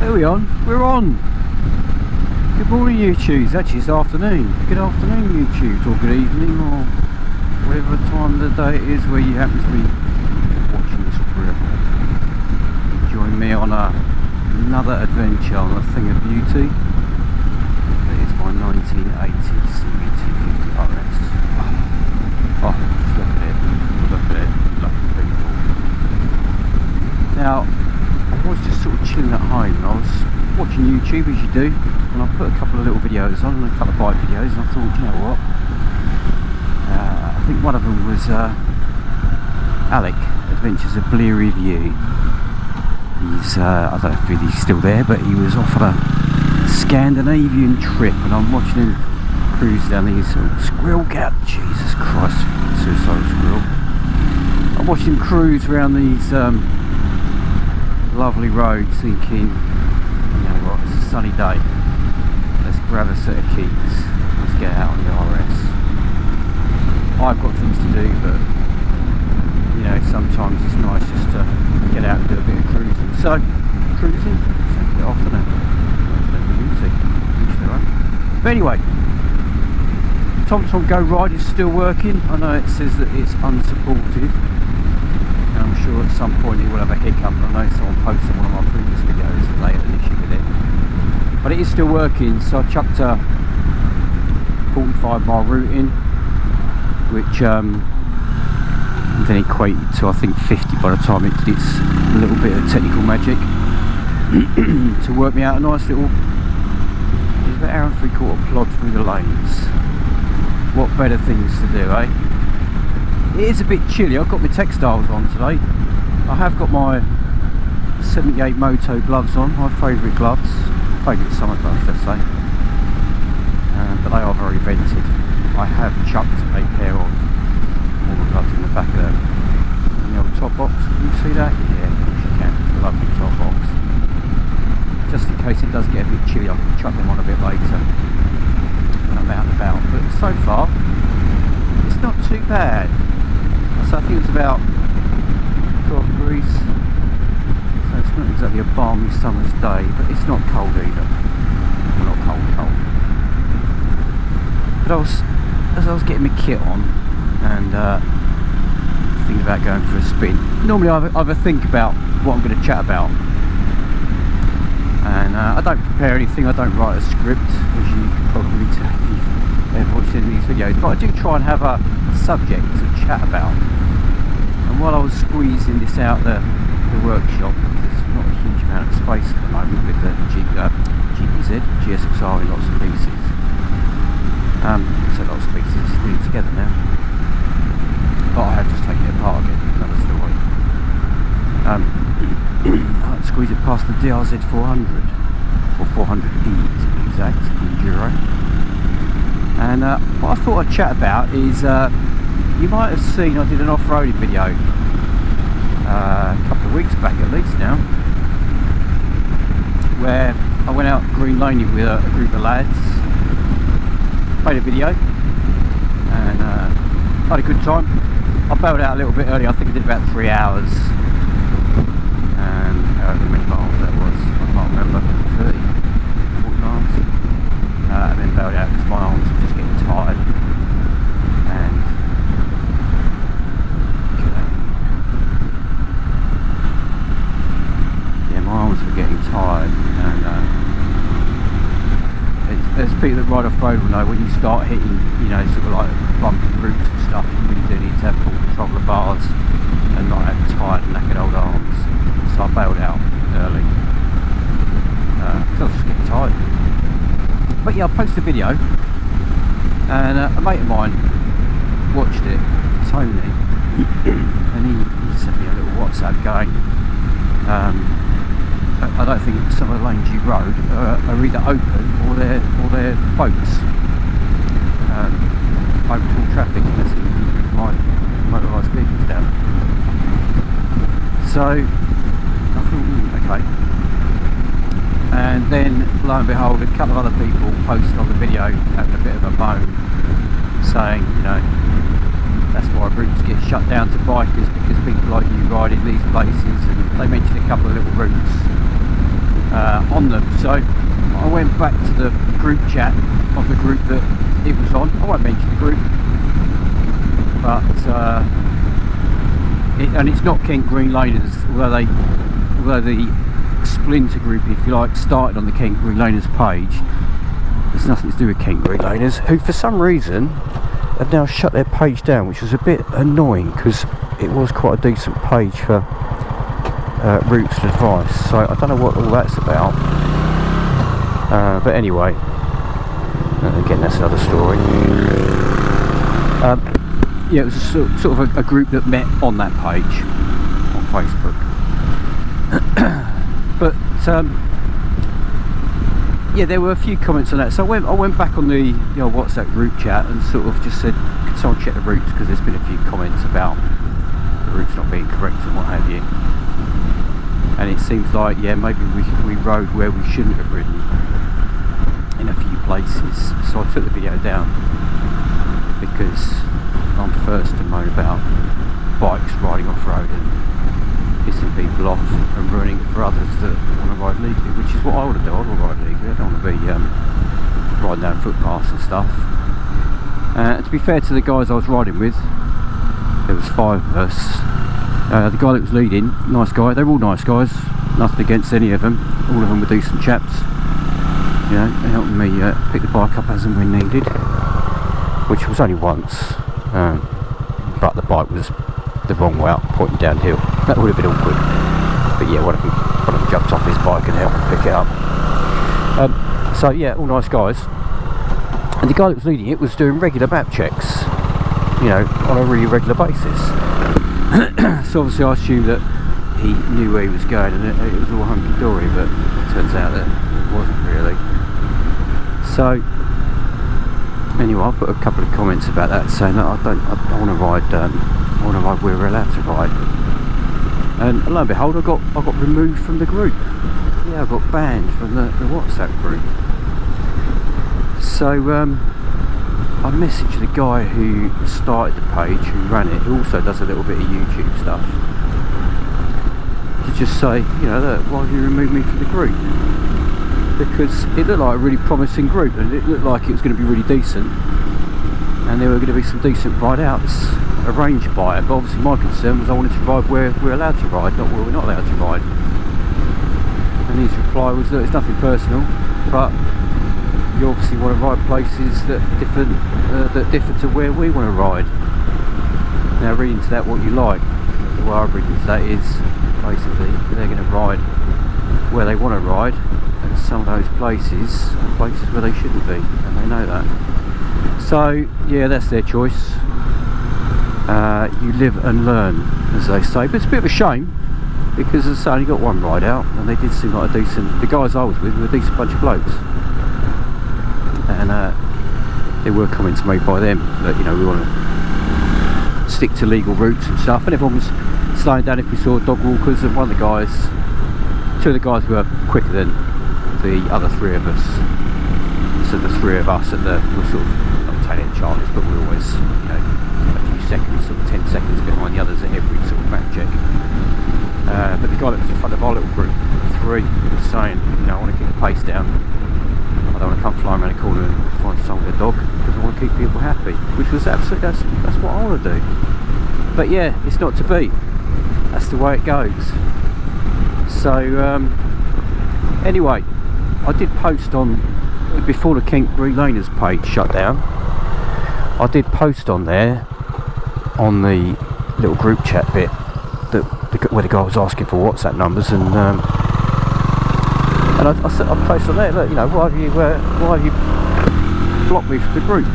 There we on. We're on. Good morning, YouTubes. Actually, it's afternoon. Good afternoon, YouTubes, or good evening, or whatever time of the day it is where you happen to be watching this river. Join me on another adventure on a thing of beauty. It is my 1980 CBT 50 RS. Oh, just look at it. Look at it. Lucky people. Now, I was just sort of chilling at home and I was watching YouTube, as you do, and I put a couple of little videos on, a couple of bike videos, and I thought, you know what, I think one of them was Alec, Adventures of Bleary View. He's, I don't know if he's still there, but he was off on a Scandinavian trip, and I'm watching him cruise down these squirrel gap. Jesus Christ, suicidal squirrel. I'm watching him cruise around these lovely roads, thinking, you know what, it's a sunny day, let's grab a set of keys, let's get out on the RS. I've got things to do, but you know, sometimes it's nice just to get out and do a bit of cruising. So, cruising, Saturday afternoon, but anyway, TomTom Go Ride is still working. I know it says that it's unsupported. I'm sure at some point it will have a hiccup. I know someone posted one of my previous videos that they had an issue with it, but it is still working. So I chucked a 45-mile route in, which then equated to, I think, 50 by the time it did its little bit of technical magic to work me out a nice little, it was about an hour and 3/4 plod through the lanes. What better things to do, eh? It is a bit chilly. I've got my textiles on today. I have got my 78 Moto gloves on, my favourite gloves, favourite summer gloves, let's say, but they are very vented. I have chucked a pair of warmer gloves in the back of the old top box. Can you see that? Yeah, of course you can. Lovely top box. Just in case it does get a bit chilly, I can chuck them on a bit later when I'm out and about. But so far, it's not too bad. So I think it's about 12 degrees, so it's not exactly a balmy summer's day, but it's not cold either. Well, not cold. But as I was getting my kit on and thinking about going for a spin, normally I have a think about what I'm going to chat about, and I don't prepare anything, I don't write a script, as you can probably tell if you've ever watched any of these videos, but I do try and have a subject to chat about. And while I was squeezing this out the workshop, because there's not a huge amount of space at the moment with the GPZ, GSXR in lots of pieces. So lots of pieces nearly together now. But I have just taken it apart again, another story. I had to squeeze it past the DRZ 400, or 400E to be exact, Enduro. And what I thought I'd chat about is, you might have seen I did an off-roading video a couple of weeks back at least now, where I went out greenlaning with a group of lads, made a video, and had a good time. I bailed out a little bit early. I think I did about 3 hours and however many miles that was, I can't remember, 30, 40 miles, and then bailed out because my arms were just getting tired. And yeah, my arms were getting tired, and there's people that ride off road will know when you start hitting, you know, sort of like bumpy routes and stuff, you really do need to have full control of the bars and not have tired and knackered old arms. So I bailed out early because I was just getting tired. But yeah, I posted a video, and a mate of mine watched it, Tony, and he sent me a little WhatsApp going, I don't think some of the lanes you rode are either open or they're boats, open to all traffic, unless my motorised vehicles down. So I thought, okay. And then lo and behold, a couple of other people posted on the video having a bit of a moan, saying, you know, that's why routes get shut down to bikers, because people like you ride in these places, and they mentioned a couple of little routes on them. So I went back to the group chat of the group that it was on. I won't mention the group, but and it's not Kent Greenlaners, although the splinter group, if you like, started on the Kent Greenlaners page. There's nothing to do with Kent Greenlaners, who for some reason have now shut their page down, which was a bit annoying because it was quite a decent page for routes and advice. So I don't know what all that's about, but anyway, again, that's another story. Yeah, it was a sort of a group that met on that page on Facebook. But yeah, there were a few comments on that. So I went back on the WhatsApp group chat and sort of just said, could someone check the routes, because there's been a few comments about the routes not being correct and what have you. And it seems like, yeah, maybe we rode where we shouldn't have ridden in a few places. So I took the video down because I'm first to moan about bikes riding off-road and pissing people off and ruining it for others that want to ride legally, which is what I want to do. I want to ride legally. I don't want to be riding down footpaths and stuff. To be fair to the guys I was riding with, there was 5 of us. The guy that was leading, nice guy. They're all nice guys, nothing against any of them. All of them were decent chaps. You know, helping me pick the bike up as and when needed, which was only once. But the bike was the wrong way up, pointing downhill. That would have been awkward. But yeah, one of them jumped off his bike and helped me pick it up. So yeah, all nice guys. And the guy that was leading it was doing regular map checks, you know, on a really regular basis. So obviously I assumed that he knew where he was going and it was all hunky-dory, but it turns out that it wasn't really. So anyway, I put a couple of comments about that, saying that I want to ride where we're allowed to ride. And lo and behold, I got removed from the group. Yeah, I got banned from the WhatsApp group. So I messaged the guy who started the page, who ran it, who also does a little bit of YouTube stuff, to just say, you know, look, why have you removed me from the group? Because it looked like a really promising group, and it looked like it was going to be really decent, and there were going to be some decent ride outs arranged by it. But obviously my concern was I wanted to ride where we're allowed to ride, not where we're not allowed to ride. And his reply was that it's nothing personal, but you obviously want to ride places that differ to where we want to ride. Now read into that what you like. The way I read into that is basically they're going to ride where they want to ride, and some of those places are places where they shouldn't be, and they know that. So yeah, that's their choice. You live and learn, as they say. But it's a bit of a shame, because as I say, I only got one ride out, and they did seem like a decent, the guys I was with were a decent bunch of blokes. And there were comments made by them that, you know, we want to stick to legal routes and stuff, and everyone was slowing down if we saw dog walkers, and one of the guys, 2 of the guys were quicker than the other 3 of us. So the 3 of us were sort of not taking charges, but we're always, you know, a few seconds, sort of 10 seconds behind the others at every sort of map check. But the guy that was in front of our little group, 3, was saying, you know, I want to keep the pace down. I don't want to come flying around the corner and find someone with a dog, because I want to keep people happy. Which was absolutely, that's what I want to do. But yeah, it's not to be. That's the way it goes. So anyway, I did post on, before the Kent Greenlaners page shut down, I did post on there, on the little group chat bit, where the guy was asking for WhatsApp numbers, and I posted on there, look, you know, why have you blocked me from the group?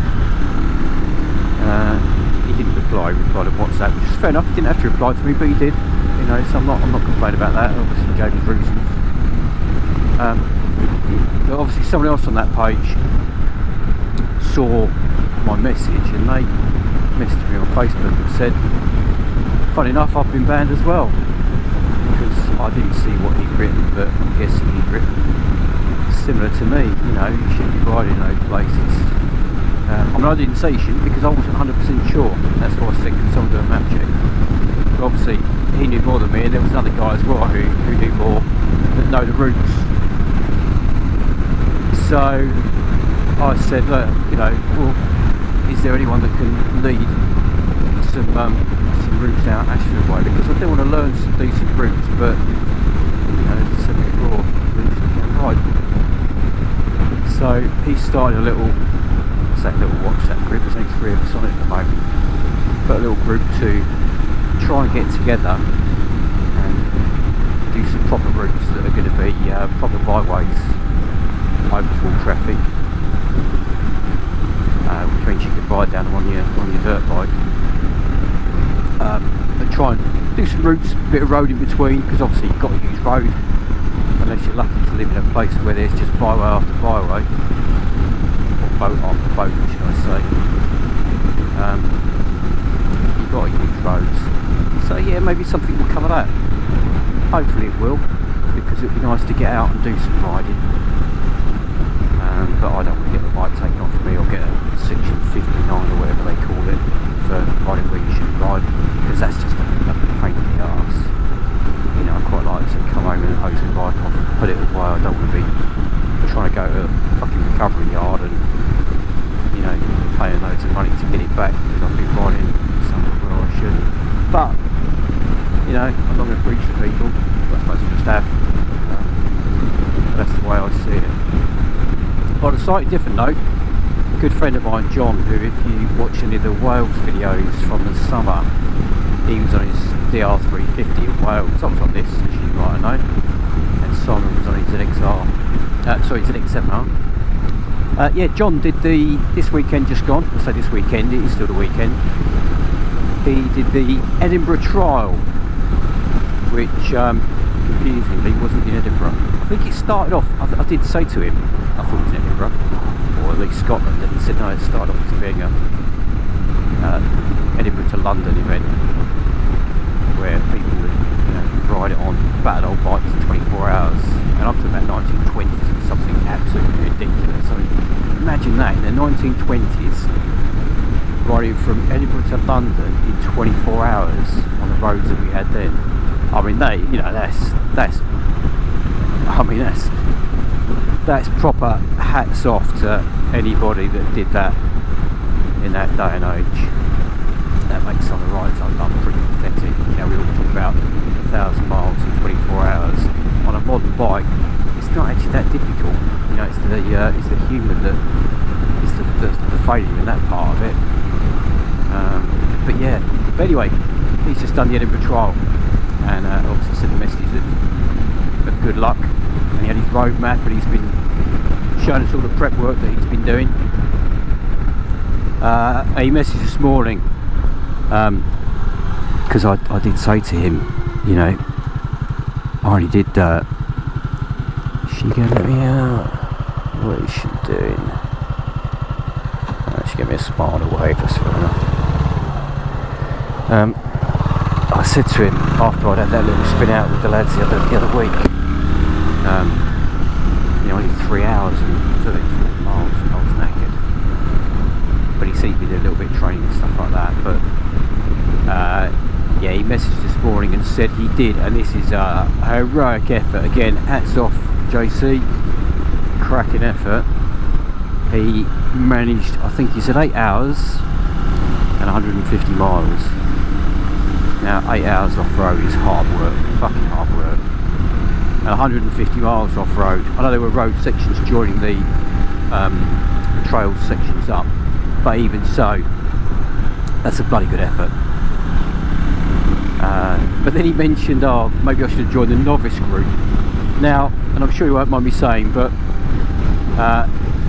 He didn't reply. He replied on WhatsApp, which is fair enough. He didn't have to reply to me, but he did. You know, so I'm not complaining about that. Obviously, he gave his reasons. But obviously, someone else on that page saw my message, and they messaged me on Facebook and said, funny enough, I've been banned as well, because I didn't see what he'd written, but I'm guessing he'd written similar to me. You know, you shouldn't be riding in those places. I mean, I didn't say you shouldn't, because I wasn't 100% sure. That's why I said, can someone do a map check? But obviously he knew more than me, and there was another guy as well who knew more, that know the routes. So I said, look, you know, well, is there anyone that can lead some routes down Ashford Way? Because I do want to learn some decent routes, but you know, as I said before, routes that can ride. So he started a little WhatsApp group. There's only 3 of us on it at the moment, but a little group to try and get together and do some proper routes that are going to be proper byways, open to all traffic, which means you can ride down them on your dirt bike, and try and do some routes, a bit of road in between, because obviously you've got to use road unless you're lucky to live in a place where there's just byway after byway, or boat after boat, should I say. You've got to use roads. So yeah, maybe something will come of that. Hopefully it will, because it would be nice to get out and do some riding. But I don't want to get the bike taken off of me, or get a section 59 or whatever they call it for riding where you shouldn't ride, because that's just a pain in the arse. You know, I quite like to come home and hose the bike off and put it away. I don't want to be trying to go to a fucking recovery yard and, you know, paying loads of money to get it back because I've been riding somewhere where I shouldn't. But, you know, I'm not going to preach to people, I suppose I just have. That's the way I see it. On a slightly different note, a good friend of mine, John, who, if you watch any of the Wales videos from the summer, he was on his DR350 in Wales. I was on this, as you might know, and Simon was on his ZX7R. Yeah, John did this weekend just gone. I say this weekend, it is still the weekend. He did the Edinburgh trial, which confusingly wasn't in Edinburgh. I think it started off, I did say to him, I thought it was in Edinburgh, or at least Scotland, and he said no, it started off as being a Edinburgh to London event, where people would, you know, ride it on battered old bikes in 24 hours, and up to about 1920s, it was something absolutely ridiculous. I mean, imagine that, in the 1920s, riding from Edinburgh to London in 24 hours on the roads that we had then. I mean, that's proper hats off to anybody that did that in that day and age. That makes some of the rides I've done pretty pathetic. You know, we all talk about 1,000 miles in 24 hours. On a modern bike, it's not actually that difficult. You know, it's the human that is the failure in that part of it. But yeah, but anyway, he's just done the Edinburgh trial, and obviously sent a message of good luck, and he had his roadmap, and he's been showing us all the prep work that he's been doing. He messaged this morning, because I did say to him, you know, I already did, she gonna let me out? What is she doing? She gave me a smile away, that's fair enough. I said to him after I'd had that little spin out with the lads the other week, you know, only 3 hours and 30 miles, and I was knackered. But he seemed to be doing a little bit of training and stuff like that. But yeah, he messaged this morning and said he did, and this is a heroic effort. Again, hats off, JC, cracking effort. He managed, I think he said 8 hours and 150 miles. Now 8 hours off-road is hard work, fucking hard work. And 150 miles off-road. I know there were road sections joining the trail sections up, but even so, that's a bloody good effort. But then he mentioned, oh, maybe I should have joined the novice group. Now, and I'm sure you won't mind me saying, but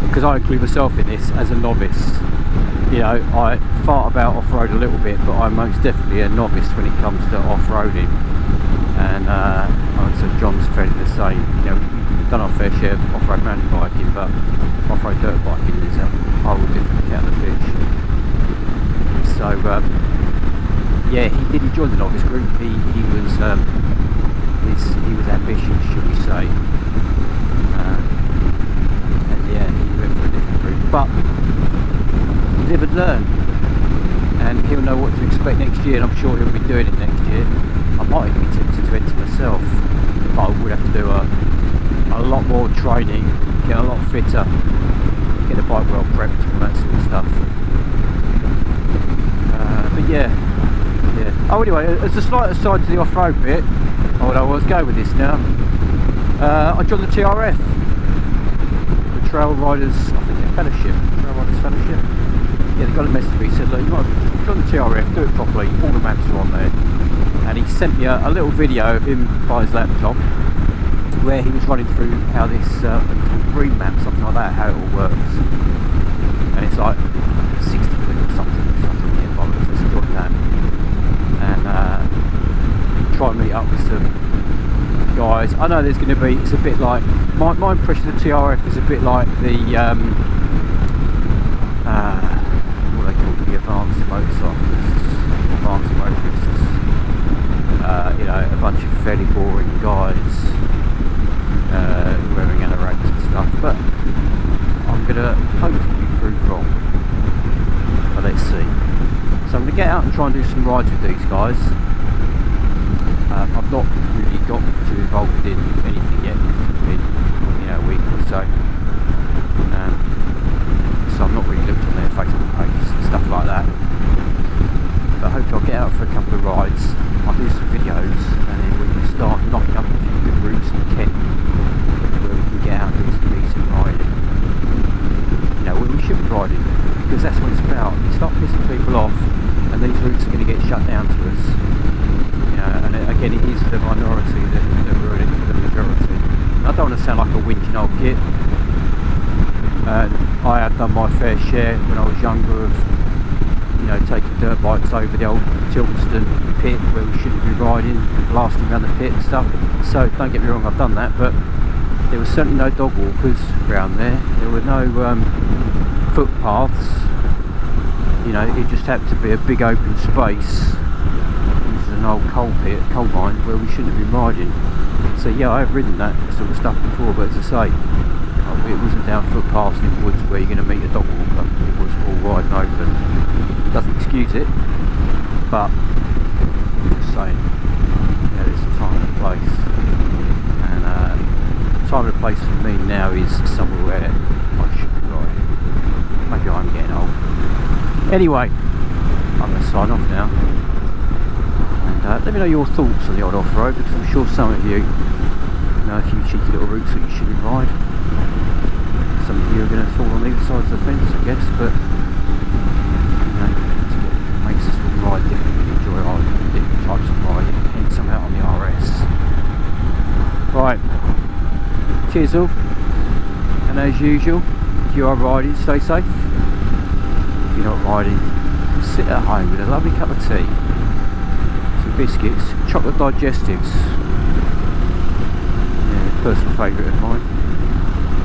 because I include myself in this as a novice, you know, I fart about off-road a little bit, but I'm most definitely a novice when it comes to off-roading. And I would say John's fairly the same. You know, we've done our fair share of off-road mountain biking, but off-road dirt biking is a whole different kettle of fish. So yeah, he didn't join the novice group. He was ambitious, should we say? And yeah, he went for a different route, but live and learn, and he'll know what to expect next year, and I'm sure he'll be doing it next year. I might even be tempted to enter myself, but I would have to do a lot more training get a lot fitter, get the bike well prepped, all that sort of stuff. But yeah. Oh, anyway, as a slight aside to the off-road bit, although I was going with this now, I joined the TRF, the Trail Riders, I think they're Fellowship, Trail Riders Fellowship. Yeah, they got a message to me, said, look, you might as well just join the TRF, do it properly, all the maps are on there. And he sent me a little video of him by his laptop, where he was running through how this green map, something like that, how it all works. And it's like 60 quid or something yeah, bollocks, let's join that. And try and meet up with some guys. I know there's going to be, it's a bit like, my impression of the TRF is a bit like the, what they call the advanced motorcyclists, advanced motorists. You know, a bunch of fairly boring guys wearing anoraks and stuff, but I'm going to hopefully be proved wrong. But let's see. So I'm going to get out and try and do some rides with these guys. I've not really got too involved in anything yet, in a week or so. So I've not really looked on their Facebook pages and stuff like that. But hopefully I'll get out for a couple of rides, I'll do some videos, and then we can start knocking up a few good routes in Kent where we can get out and do some decent riding. You know, where we should be riding, because that's what it's about. You start pissing people off, and these routes are going to get shut down to us. You know, and again, it is the minority that ruin it for the majority. I don't want to sound like a whinging old git. I have done my fair share when I was younger of, you know, taking dirt bikes over the old Tilston pit where we shouldn't be riding, blasting around the pit and stuff. So don't get me wrong, I've done that, but there was certainly no dog walkers around there. There were no footpaths. You know, it just happened to be a big open space. This is an old coal mine where we shouldn't have been riding. So yeah, I have ridden that sort of stuff before, but as I say, it wasn't down footpaths in the woods where you're going to meet a dog walker. It was all wide and open. Doesn't excuse it, but I'm just saying, you know, there's a time and a place. And time and a place for me now is somewhere where I should be riding. Maybe I'm getting old. Anyway, I'm going to sign off now. And let me know your thoughts on the old off-road, because I'm sure some of you know a few cheeky little routes that you shouldn't ride. Some of you are going to fall on either sides of the fence, I guess, but you know, that's what makes us all ride differently, enjoy our different types of riding, hence I'm out on the RS. Right, cheers all, and as usual, if you are riding, stay safe. If you're not riding, sit at home with a lovely cup of tea, some biscuits, chocolate digestives, yeah, personal favourite of mine.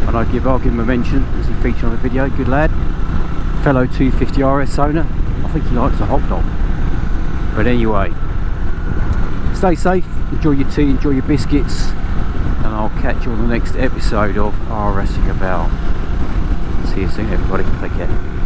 And I'll give him a mention as he featured on the video. Good lad, fellow 250 RS owner. I think he likes a hot dog. But anyway, stay safe, enjoy your tea, enjoy your biscuits, and I'll catch you on the next episode of RS'ING. See you soon everybody, take care.